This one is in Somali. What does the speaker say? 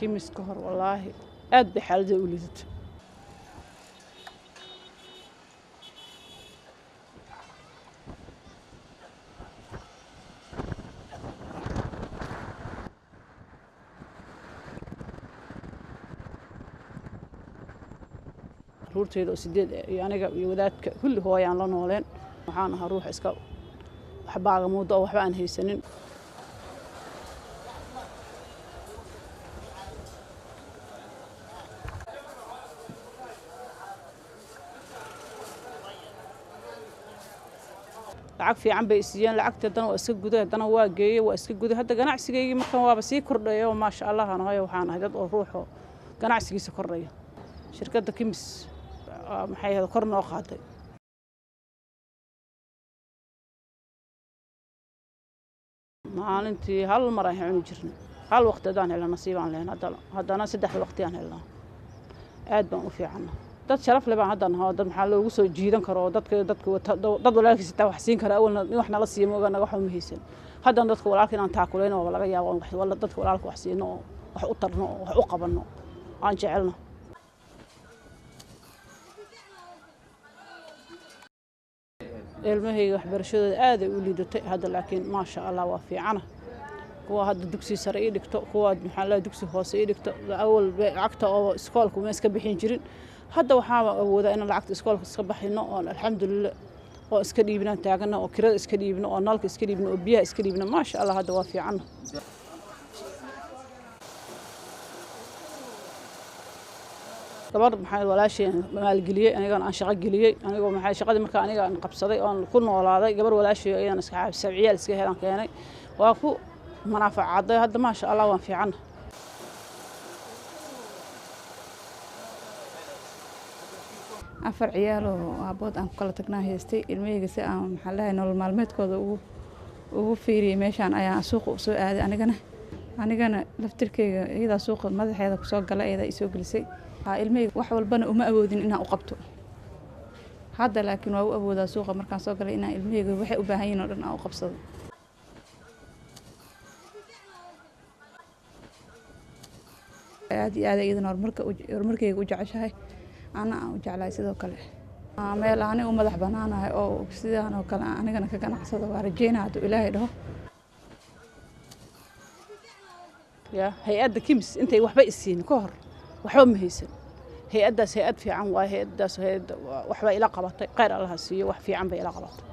كيمس كهر والله أد بحال ذي ولدت رورتي لو سديد يعني يودات كل هو يعني لا نولين waxaan ahaa ruux iska waxbaaga muddo waxba aan haysanin lacag fiican bay isiyeen lacagta waa iska guday hadana waa geeyay waa iska guday hadda ganacsigeeyii markan waaba sii kordhayo ma sha Allah anahay waxaan ahay dad oo ruuxo ganacsigiisa kordhaya shirkadda Kims maxay hada kor noo qaaday maalintii hal mar ay cuni jirnay hal waqti hadaan helno nasiib aan leeyahay haddana saddex waqti aan helno aad baan u fiicana dad sharaf leh baan haddana hoo dad maxaa loogu soo jiidan karo dadka dad walaalkiisa taa wax siin kara awalna wax nala siiyo mooga naga wax ma haysan haddana dadka walaalka inaan taakuleyn oo laga yaabo wax dadka walaalka wax siino wax u tarno wax u qabano aan jecelno ilmahayga waxbarashadooda aad ay u liidatay hadda laakiin ma sha Allah waa fiicana kuwa hadda dugsi sare ii dhigto kuwa maxaa la dugsi hoose ii dhigto awal lacagta oo iskoolku ma iska bixin jirin hadda waxaan awoodaa in lacagta iskoolka iska baxino oo alxamdulillah oo iska dhiibnaan taagana oo kirada iska dhiibno oo nalka iska dhiibno oo biyaha iska dhiibno ma sha Allah hadda waa fiicana gabar maxay walaashay maalgeliyay aniga aan shaqo geliyay aniga maxay shaqadii marka aniga aan qabsaday oo ku noolaaday gabar walaashay ayaan iska sabciyaal iska helan keenay waa ku manaafacaday hadda ma sha Allah waan fiicana afar ciyaal oo aabood aan kala tagnaa haystay ilmahayga si aan maxaa lahayn nolol maalmeedkooda ugu fiiriyay meeshaan ayaan suuqa u soo aaday anigana laftirkeyga iyada suuqa madaxeeda ku soo galay iyada isoo gelisay ilmahayga wax walbana uma awoodin inaan u qabto hadda laakiin waa u awoodaa suuqa markaan soo galay inaan ilmahayga waxay u baahan yihiin oo dhan aan u qabsado aad iyo aad iyadana horumarkeyga u jeceshahay ana aan u jeclahay sidoo kale meel aniga u madax banaanahay oo sidaan oo kale anigana ka ganacsado waa rajeynaa hadduu ilaahay dhaho ya hay-adda Kims intay waxba isiin ka hor waxba ma haysan hay-addaas hay-ad fiican waa hay-addaas waxba ila qabatay khayr Allah siiyo wax fiican bay ila qabatay